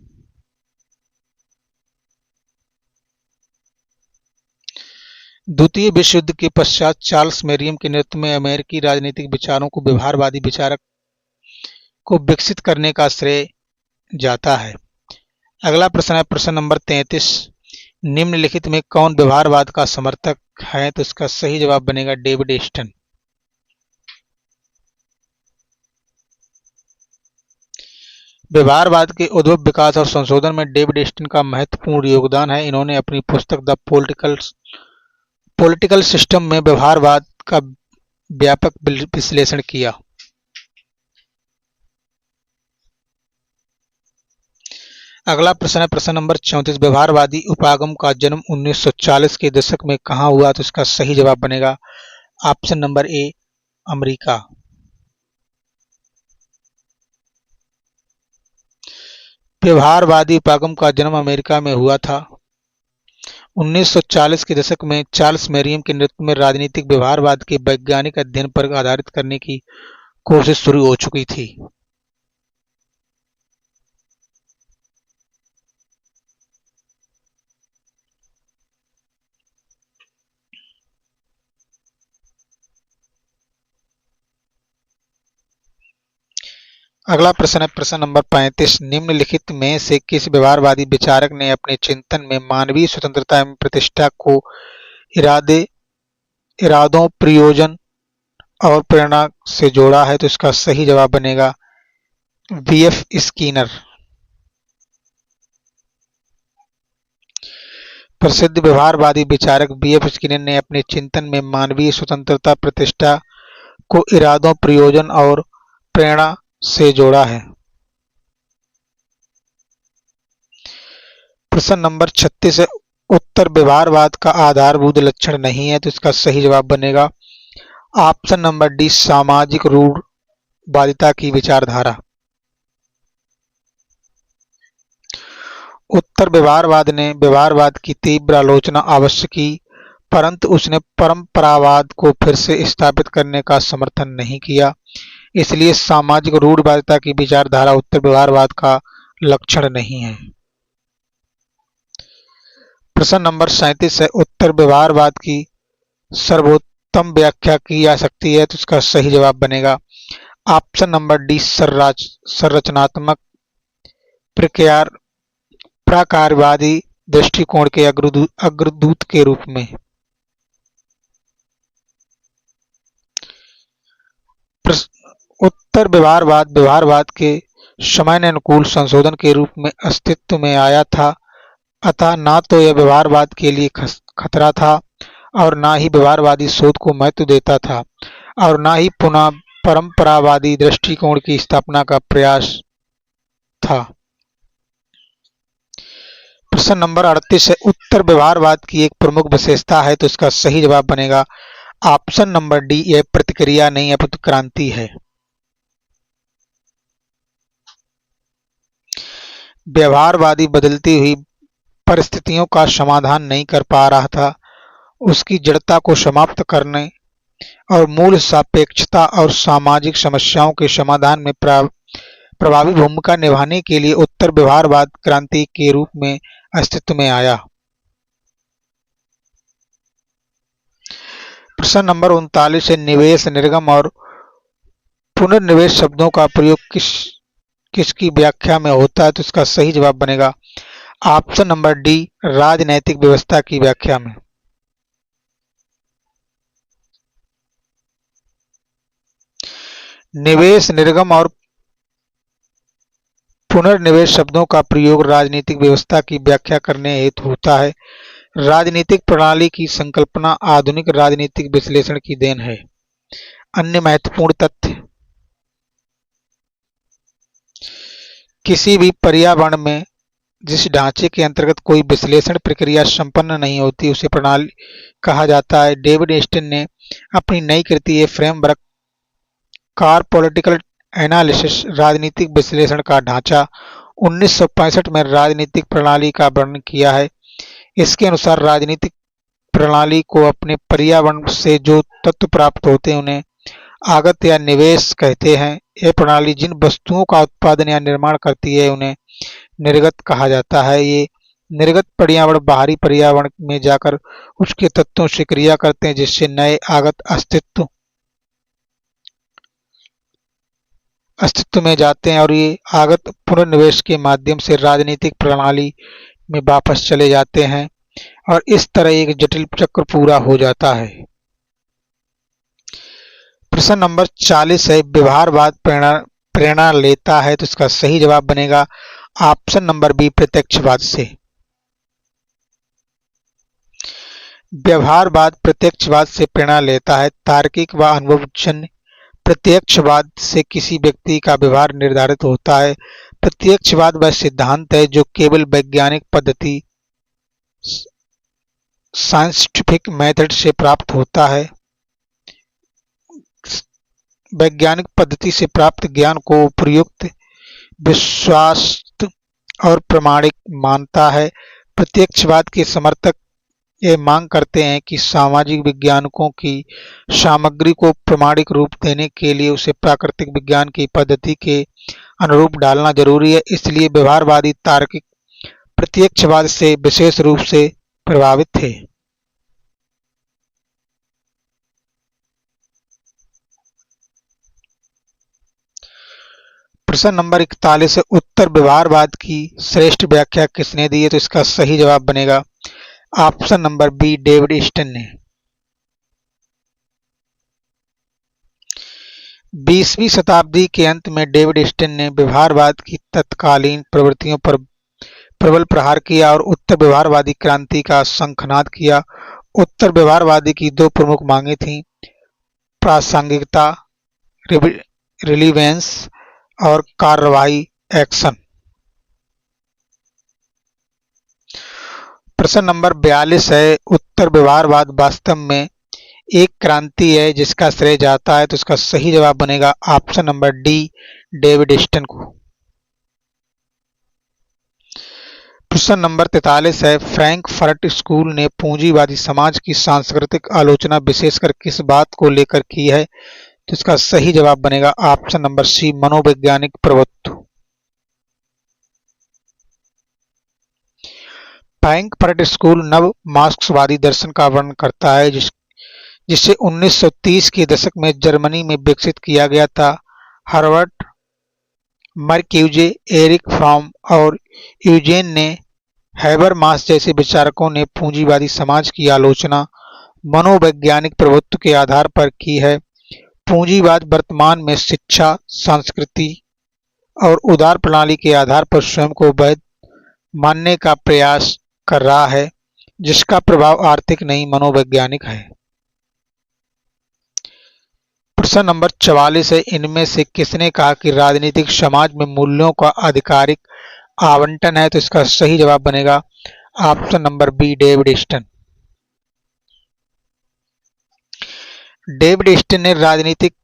द्वितीय विश्व युद्ध के पश्चात चार्ल्स मेरियम के नेतृत्व में अमेरिकी राजनीतिक विचारों को व्यवहारवादी विचारक को विकसित करने का श्रेय जाता है। अगला प्रश्न है प्रश्न नंबर 33, निम्नलिखित में कौन व्यवहारवाद का समर्थक है? तो इसका सही जवाब बनेगा डेविड ईस्टन। व्यवहारवाद के उद्भव, विकास और संशोधन में डेविड ईस्टन का महत्वपूर्ण योगदान है। इन्होंने अपनी पुस्तक द पॉलिटिकल सिस्टम में व्यवहारवाद का व्यापक विश्लेषण किया। अगला प्रश्न है प्रश्न नंबर 34। व्यवहारवादी उपागम का जन्म 1940 के दशक में कहां हुआ? तो इसका सही जवाब बनेगा ऑप्शन नंबर ए, अमेरिका। व्यवहारवादी उपागम का जन्म अमेरिका में हुआ था। 1940 के दशक में चार्ल्स मेरियम के नेतृत्व में राजनीतिक व्यवहारवाद के वैज्ञानिक अध्ययन पर आधारित करने की कोशिश शुरू हो चुकी थी। अगला प्रश्न है प्रश्न नंबर 35। निम्नलिखित में से किस व्यवहारवादी विचारक ने अपने चिंतन में मानवीय स्वतंत्रता एवं प्रतिष्ठा को इरादों, प्रयोजन और प्रेरणा से जोड़ा है? तो इसका सही जवाब बनेगा बीएफ स्किनर। प्रसिद्ध व्यवहारवादी विचारक बीएफ स्किनर ने अपने चिंतन में मानवीय स्वतंत्रता, प्रतिष्ठा को इरादों, प्रयोजन और प्रेरणा से जोड़ा है। प्रश्न नंबर 36 है। उत्तर व्यवहारवाद का आधारभूत लक्षण नहीं है, तो इसका सही जवाब बनेगा ऑप्शन नंबर डी, सामाजिक रूढ़वादिता की विचारधारा। उत्तर व्यवहारवाद ने व्यवहारवाद की तीव्र आलोचना अवश्य की, परंतु उसने परंपरावाद को फिर से स्थापित करने का समर्थन नहीं किया। इसलिए सामाजिक रूढ़वादिता की विचारधारा उत्तर व्यवहारवाद का लक्षण नहीं है। प्रश्न नंबर 37 है। उत्तर व्यवहारवाद की सर्वोत्तम व्याख्या की जा सकती है, तो इसका सही जवाब बनेगा ऑप्शन नंबर डी, संरचनात्मक प्राकारवादी दृष्टिकोण के अग्रदूत के रूप में। उत्तर व्यवहारवाद के समयानुकूल संशोधन के रूप में अस्तित्व में आया था, अतः न तो यह व्यवहारवाद के लिए खतरा था और न ही व्यवहारवादी शोध को महत्व देता था और न ही पुनः परंपरावादी दृष्टिकोण की स्थापना का प्रयास था। प्रश्न नंबर 38 है। उत्तर व्यवहारवाद की एक प्रमुख विशेषता है, तो इसका सही जवाब बनेगा ऑप्शन नंबर डी, यह प्रतिक्रिया नहीं अपितु क्रांति है। व्यवहारवादी बदलती हुई परिस्थितियों का समाधान नहीं कर पा रहा था, उसकी जड़ता को समाप्त करने और मूल सापेक्षता और सामाजिक समस्याओं के समाधान में प्रभावी भूमिका निभाने के लिए उत्तर व्यवहारवाद क्रांति के रूप में अस्तित्व में आया। प्रश्न नंबर 39 है। निवेश, निर्गम और पुनर्निवेश शब्दों का प्रयोग किसकी व्याख्या में होता है? तो इसका सही जवाब बनेगा ऑप्शन नंबर डी, राजनैतिक व्यवस्था की व्याख्या में। निवेश, निर्गम और पुनर्निवेश शब्दों का प्रयोग राजनीतिक व्यवस्था की व्याख्या करने हेतु होता है। राजनीतिक प्रणाली की संकल्पना आधुनिक राजनीतिक विश्लेषण की देन है। अन्य महत्वपूर्ण तथ्य, किसी भी पर्यावरण में जिस ढांचे के अंतर्गत कोई विश्लेषण प्रक्रिया संपन्न नहीं होती उसे प्रणाली कहा जाता है। डेविड ईस्टन ने अपनी नई कृति ए फ्रेमवर्क कार पॉलिटिकल एनालिसिस, राजनीतिक विश्लेषण का ढांचा 1965 में राजनीतिक प्रणाली का वर्णन किया है। इसके अनुसार राजनीतिक प्रणाली को अपने पर्यावरण से जो तत्व प्राप्त होते हैं उन्हें आगत या निवेश कहते हैं। यह प्रणाली जिन वस्तुओं का उत्पादन या निर्माण करती है उन्हें निर्गत कहा जाता है। ये निर्गत पर्यावरण बाहरी पर्यावरण में जाकर उसके तत्वों से क्रिया करते हैं, जिससे नए आगत अस्तित्व में जाते हैं और ये आगत पुनर्निवेश के माध्यम से राजनीतिक प्रणाली में वापस चले जाते हैं। और इस तरह एक जटिल चक्र पूरा हो जाता है। प्रश्न नंबर 40 है, व्यवहारवाद प्रेरणा प्रेरणा लेता है, तो इसका सही जवाब बनेगा ऑप्शन नंबर बी, प्रत्यक्षवाद से। व्यवहारवाद प्रत्यक्षवाद से प्रेरणा लेता है। तार्किक व अनुभवजन्य प्रत्यक्षवाद से किसी व्यक्ति का व्यवहार निर्धारित होता है। प्रत्यक्षवाद वह सिद्धांत है जो केवल वैज्ञानिक पद्धति साइंटिफिक मेथड से प्राप्त होता है। वैज्ञानिक पद्धति से प्राप्त ज्ञान को उपयुक्त, विश्वास और प्रामाणिक मानता है। प्रत्यक्षवाद के समर्थक ये मांग करते हैं कि सामाजिक विज्ञानकों की सामग्री को प्रामाणिक रूप देने के लिए उसे प्राकृतिक विज्ञान की पद्धति के अनुरूप डालना जरूरी है। इसलिए व्यवहारवादी तार्किक प्रत्यक्षवाद से विशेष रूप से प्रभावित थे। प्रश्न नंबर 41 है, उत्तर व्यवहारवाद की श्रेष्ठ व्याख्या किसने दी है, तो इसका सही जवाब बनेगा option number B, David Easton ने। 20वीं शताब्दी के अंत में डेविड ईस्टन ने व्यवहारवाद की तत्कालीन प्रवृत्तियों पर प्रबल प्रहार किया और उत्तर व्यवहारवादी क्रांति का शंखनाद किया। उत्तर व्यवहारवादी की दो प्रमुख मांगें थीं, प्रासंगिकता रिलीवेंस और कार्रवाई एक्शन। प्रश्न नंबर 42 है, उत्तर व्यवहारवाद वास्तव में एक क्रांति है जिसका श्रेय जाता है, तो इसका सही जवाब बनेगा option number D, David Easton को। प्रश्न नंबर 43 है, फ्रैंकफर्ट स्कूल ने पूंजीवादी समाज की सांस्कृतिक आलोचना विशेषकर किस बात को लेकर की है, तो इसका सही जवाब बनेगा ऑप्शन नंबर सी, मनोवैज्ञानिक प्रभुत्व। फ्रैंकफर्ट स्कूल नव मार्क्सवादी दर्शन का वर्णन करता है जिसे 1930 के दशक में जर्मनी में विकसित किया गया था। हार्वर्ड, मर्क्यूजे, एरिक फ्रॉम और यूजेन ने हैबरमास जैसे विचारकों ने पूंजीवादी समाज की आलोचना मनोवैज्ञानिक प्रभुत्व के आधार पर की है। पूंजीवाद वर्तमान में शिक्षा, संस्कृति और उदार प्रणाली के आधार पर स्वयं को वैध मानने का प्रयास कर रहा है, जिसका प्रभाव आर्थिक नहीं मनोवैज्ञानिक है। प्रश्न नंबर 44 है, इनमें से किसने कहा कि राजनीतिक समाज में मूल्यों का आधिकारिक आवंटन है, तो इसका सही जवाब बनेगा option number B, David Easton. David Easton ने राजनीतिक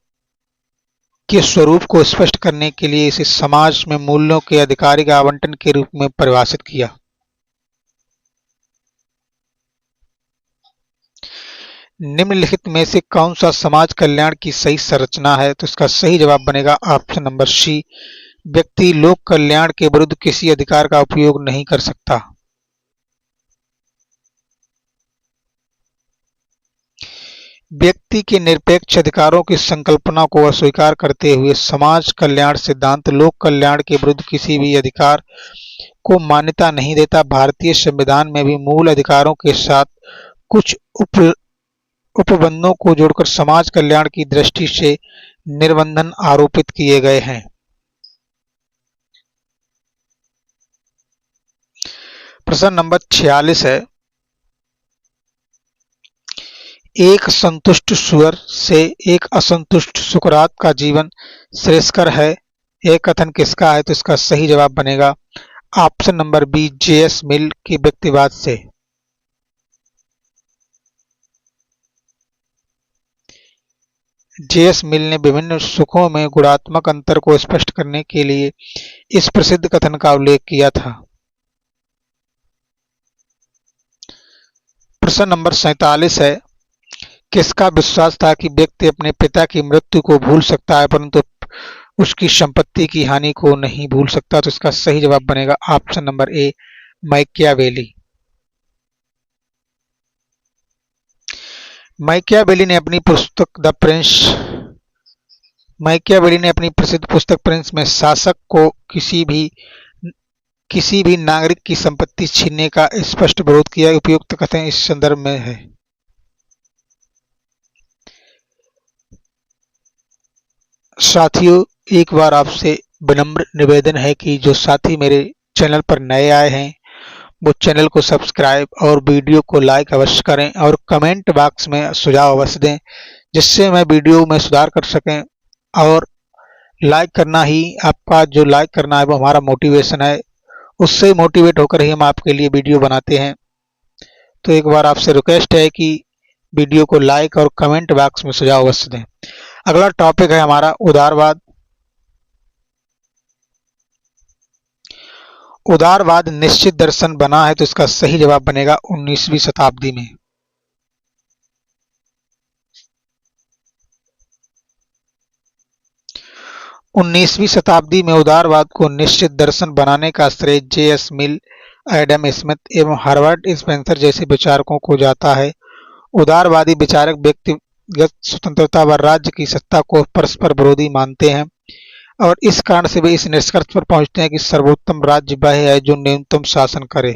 के स्वरूप को स्पष्ट करने के लिए इसे समाज में मूल्यों के आधिकारिक आवंटन के रूप में परिभाषित किया। निम्नलिखित में से कौन सा समाज कल्याण की सही संरचना है, तो इसका सही जवाब बनेगा ऑप्शन नंबर सी, व्यक्ति लोक कल्याण के विरुद्ध किसी अधिकार का उपयोग नहीं कर सकता। व्यक्ति के निरपेक्ष अधिकारों की संकल्पना को अस्वीकार करते हुए समाज कल्याण सिद्धांत लोक कल्याण के विरुद्ध किसी भी अधिकार को मान्यता नहीं देता। भारतीय संविधान में भी मूल अधिकारों के साथ कुछ उपबंधों को जोड़कर समाज कल्याण की दृष्टि से निर्बंधन आरोपित किए गए हैं। प्रश्न नंबर 46 है, एक संतुष्ट सुअर से एक असंतुष्ट सुकरात का जीवन श्रेयस्कर है, यह कथन किसका है, तो इसका सही जवाब बनेगा ऑप्शन नंबर बी, जे.एस. मिल के व्यक्तिवाद से। जे.एस. मिल ने विभिन्न सुखों में गुणात्मक अंतर को स्पष्ट करने के लिए इस प्रसिद्ध कथन का उल्लेख किया था। प्रश्न नंबर 47 है, किसका विश्वास था कि व्यक्ति अपने पिता की मृत्यु को भूल सकता है परंतु उसकी संपत्ति की हानि को नहीं भूल सकता, तो इसका सही जवाब बनेगा ऑप्शन नंबर ए, मैकियावेली। मैकियावेली ने अपनी प्रसिद्ध पुस्तक प्रिंस में शासक को किसी भी किसी भी नागरिक की संपत्ति छीनने का स्पष्ट विरोध किया। उपयुक्त कथन इस संदर्भ में है। साथियों, एक बार आपसे विनम्र निवेदन है कि जो साथी मेरे चैनल पर नए आए हैं वो चैनल को सब्सक्राइब और वीडियो को लाइक अवश्य करें और कमेंट बॉक्स में सुझाव अवश्य दें, जिससे मैं वीडियो में सुधार कर सकें। और लाइक करना ही आपका जो लाइक करना है वो हमारा मोटिवेशन है, उससे मोटिवेट होकर ही हम आपके लिए वीडियो बनाते हैं। तो एक बार आपसे रिक्वेस्ट है कि वीडियो को लाइक और कमेंट बॉक्स में सुझाव अवश्य दें। अगला टॉपिक है हमारा उदारवाद। उदारवाद निश्चित दर्शन बना है तो इसका सही जवाब बनेगा 19वीं शताब्दी में। उन्नीसवीं शताब्दी में उदारवाद को निश्चित दर्शन बनाने का श्रेय जे.एस. मिल, एडम स्मिथ एवं हर्बर्ट स्पेंसर जैसे विचारकों को जाता है। उदारवादी विचारक व्यक्तिगत स्वतंत्रता व राज्य की सत्ता को परस्पर विरोधी मानते हैं और इस कारण से वे इस निष्कर्ष पर पहुंचते हैं कि सर्वोत्तम राज्य वह है जो न्यूनतम शासन करे।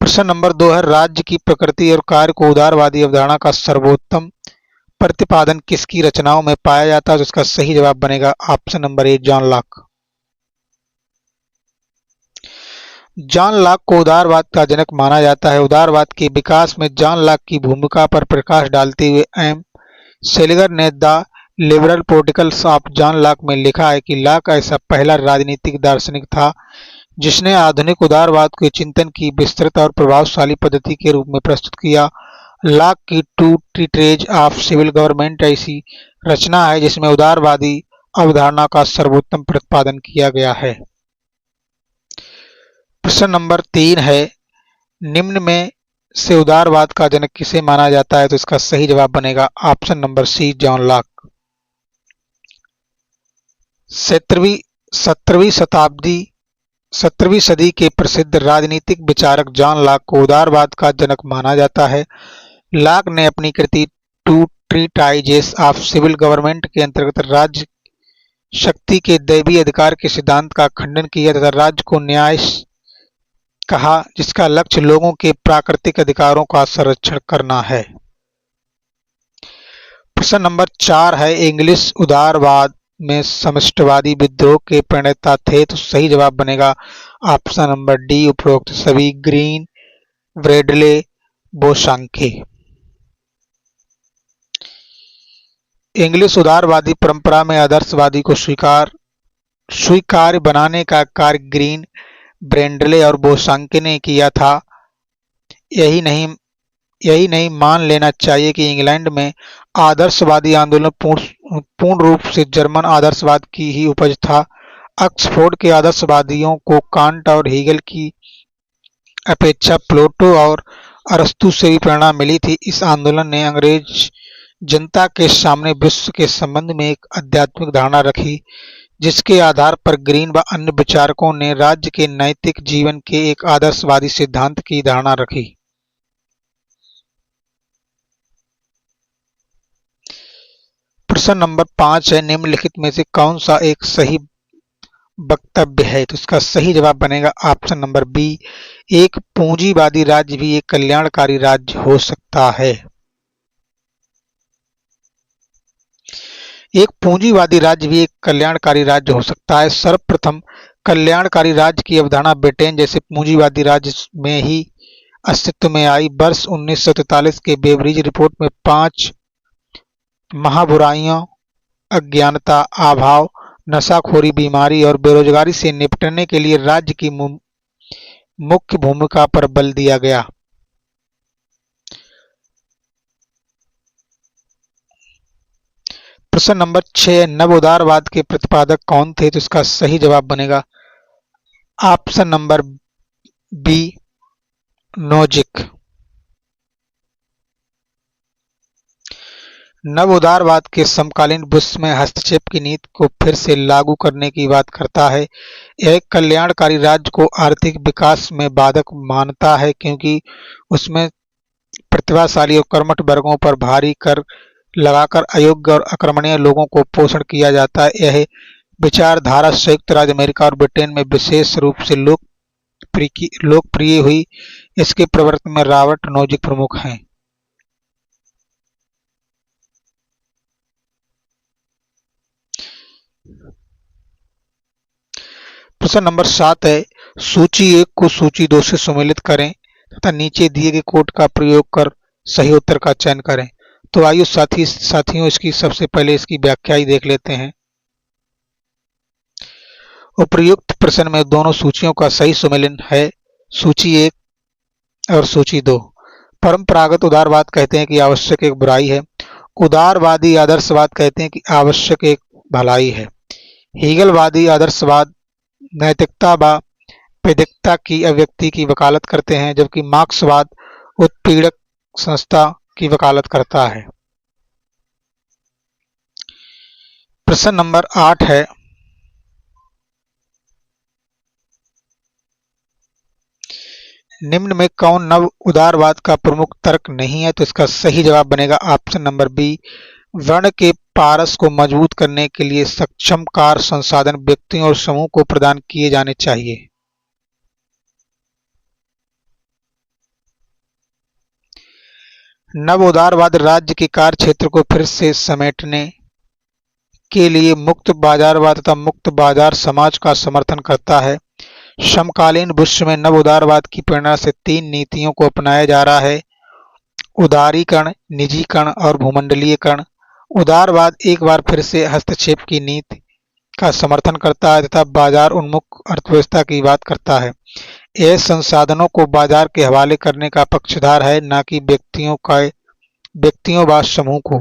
प्रश्न नंबर 2 है, राज्य की प्रकृति और कार्य को उदारवादी अवधारणा का सर्वोत्तम प्रतिपादन किसकी रचनाओं में पाया जाता है? तो इसका सही जवाब बनेगा option number A, John Locke. John Locke को उदारवाद का जनक माना जाता है। उदारवाद के विकास में जॉन लॉक की भूमिका पर प्रकाश डालते हुए एम सेलिगर ने the liberal politicals of John Locke में लिखा है कि लॉक ऐसा पहला राजनीतिक दार्शनिक था जिसने आधुनिक उदारवाद के चिंतन की विस्तृत और प्रभावशाली पद्धति के रूप में प्रस्तुत किया। लॉक की two treatises of civil government ऐसी रचना है जिसमें उदारवादी अवधारणा का सर्वोत्तम प्रतिपादन किया गया है। प्रश्न नंबर 3 है, निम्न में से उदारवाद का जनक किसे माना जाता है? तो इसका सही जवाब बनेगा option number C, John Locke. 17वीं सदी के प्रसिद्ध राजनीतिक विचारक जॉन लॉक को उदारवाद का जनक माना जाता है। लॉक ने अपनी कृति टू ट्रीटाइजेस ऑफ सिविल गवर्नमेंट के अंतर्गत राज्य शक्ति के दैवीय अधिकार के सिद्धांत का खंडन किया तथा राज्य को न्याय कहा, जिसका लक्ष्य लोगों के प्राकृतिक अधिकारों का संरक्षण करना है। प्रश्न नंबर 4 है, इंग्लिश उदारवाद में समष्टिवादी विद्रोह के प्रणेता थे? तो सही जवाब बनेगा ऑप्शन नंबर डी, उपरोक्त सभी, ग्रीन, ब्रैडले, बोशांके। इंग्लिश उदारवादी परंपरा में आदर्शवादी को स्वीकार्य बनाने का कार्य ग्रीन, ब्रैडले और बोशांके ने किया था। यही नहीं मान लेना चाहिए कि इंग्लैंड में आदर्शवादी आंदोलन पूर्ण रूप से जर्मन आदर्शवाद की ही उपज था। ऑक्सफोर्ड के आदर्शवादियों को कांट और हीगल की अपेक्षा प्लेटो और अरस्तू से भी प्रेरणा मिली थी। इस आंदोलन ने अंग्रेज जनता के सामने विश्व के संबंध में एक आध्यात्मिक धारणा रखी, जिसके आधार पर ग्रीन व अन्य विचारकों ने राज्य के नैतिक जीवन के एक आदर्शवादी सिद्धांत की धारणा रखी। प्रश्न नंबर 5 है, निम्नलिखित में से कौन सा एक सही वक्तव्य है? तो इसका सही जवाब बनेगा ऑप्शन नंबर बी, एक पूंजीवादी राज्य भी एक कल्याणकारी राज्य हो सकता है। एक पूंजीवादी राज्य भी एक कल्याणकारी राज्य हो सकता है। सर्वप्रथम कल्याणकारी राज्य की अवधारणा ब्रिटेन जैसे पूंजीवादी राज्य में ही अस्तित्व में आई। वर्ष 1943 के बेवरीज रिपोर्ट में 5 महाबुराइयों अज्ञानता, अभाव, नशाखोरी, बीमारी और बेरोजगारी से निपटने के लिए राज्य की मुख्य भूमिका पर बल दिया गया। प्रश्न नंबर 6, नव उदारवाद के प्रतिपादक कौन थे? तो इसका सही जवाब बनेगा ऑप्शन नंबर बी, नोजिक। नव उदारवाद के समकालीन विश्व में हस्तक्षेप की नीति को फिर से लागू करने की बात करता है। यह कल्याणकारी राज्य को आर्थिक विकास में बाधक मानता है क्योंकि उसमें प्रतिभाशाली और कर्मठ वर्गों पर भारी कर लगाकर अयोग्य और अकर्मण्य लोगों को पोषण किया जाता है। यह विचारधारा संयुक्त राज्य अमेरिका और ब्रिटेन में विशेष रूप से लोकप्रिय हुई। इसके प्रवर्तन में रॉबर्ट नोजिक प्रमुख हैं। प्रश्न नंबर 7 है, सूची 1 को सूची 2 से सम्मिलित करें तथा नीचे दिए गए कोड का प्रयोग कर सही उत्तर का चयन करें। तो आइए साथियों इसकी सबसे पहले इसकी व्याख्या ही देख लेते हैं। उपर्युक्त प्रश्न में दोनों सूचियों का सही सम्मेलन है सूची 1 और सूची 2। परंपरागत उदारवाद कहते हैं कि आवश्यक एक बुराई है। उदारवादी आदर्शवाद कहते हैं कि आवश्यक एक भलाई है। हीगलवादी आदर्शवाद नैतिकता व वैधता की अभिव्यक्ति की वकालत करते हैं, जबकि मार्क्सवाद उत्पीड़क संस्था की वकालत करता है। प्रश्न नंबर 8 है, निम्न में कौन नव उदारवाद का प्रमुख तर्क नहीं है? तो इसका सही जवाब बनेगा ऑप्शन नंबर बी। वर्ण के पारस को मजबूत करने के लिए सक्षम कार्य संसाधन व्यक्तियों और समूह को प्रदान किए जाने चाहिए। नव उदारवाद राज्य के कार्य क्षेत्र को फिर से समेटने के लिए मुक्त बाजारवाद तथा मुक्त बाजार समाज का समर्थन करता है। समकालीन विश्व में नव उदारवाद की प्रेरणा से 3 नीतियों को अपनाया जा रहा है: उदारीकरण, निजीकरण और भूमंडलीयकरण। उदारवाद एक बार फिर से हस्तक्षेप की नीति का समर्थन करता है तथा बाजार उन्मुख अर्थव्यवस्था की बात करता है। यह संसाधनों को बाजार के हवाले करने का पक्षधर है, न कि व्यक्तियों व समूह को।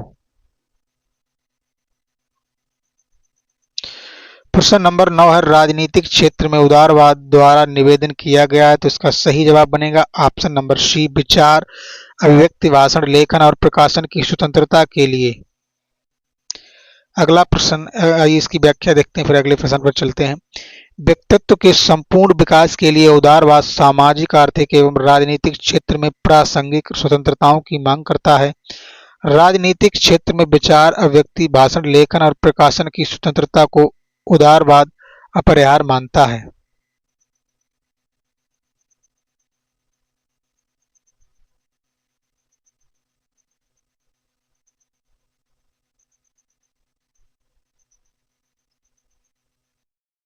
प्रश्न नंबर 9 है, राजनीतिक क्षेत्र में उदारवाद द्वारा निवेदन किया गया है। तो इसका सही जवाब बनेगा ऑप्शन नंबर सी। विचार, अभिव्यक्ति, भाषण, लेखन और प्रकाशन की स्वतंत्रता के लिए। अगला प्रश्न, आइए इसकी व्याख्या देखते हैं, फिर अगले प्रश्न पर चलते हैं। व्यक्तित्व के संपूर्ण विकास के लिए उदारवाद सामाजिक, आर्थिक एवं राजनीतिक क्षेत्र में प्रासंगिक स्वतंत्रताओं की मांग करता है। राजनीतिक क्षेत्र में विचार, अभिव्यक्ति, भाषण, लेखन और प्रकाशन की स्वतंत्रता को उदारवाद अपरिहार्य मानता है।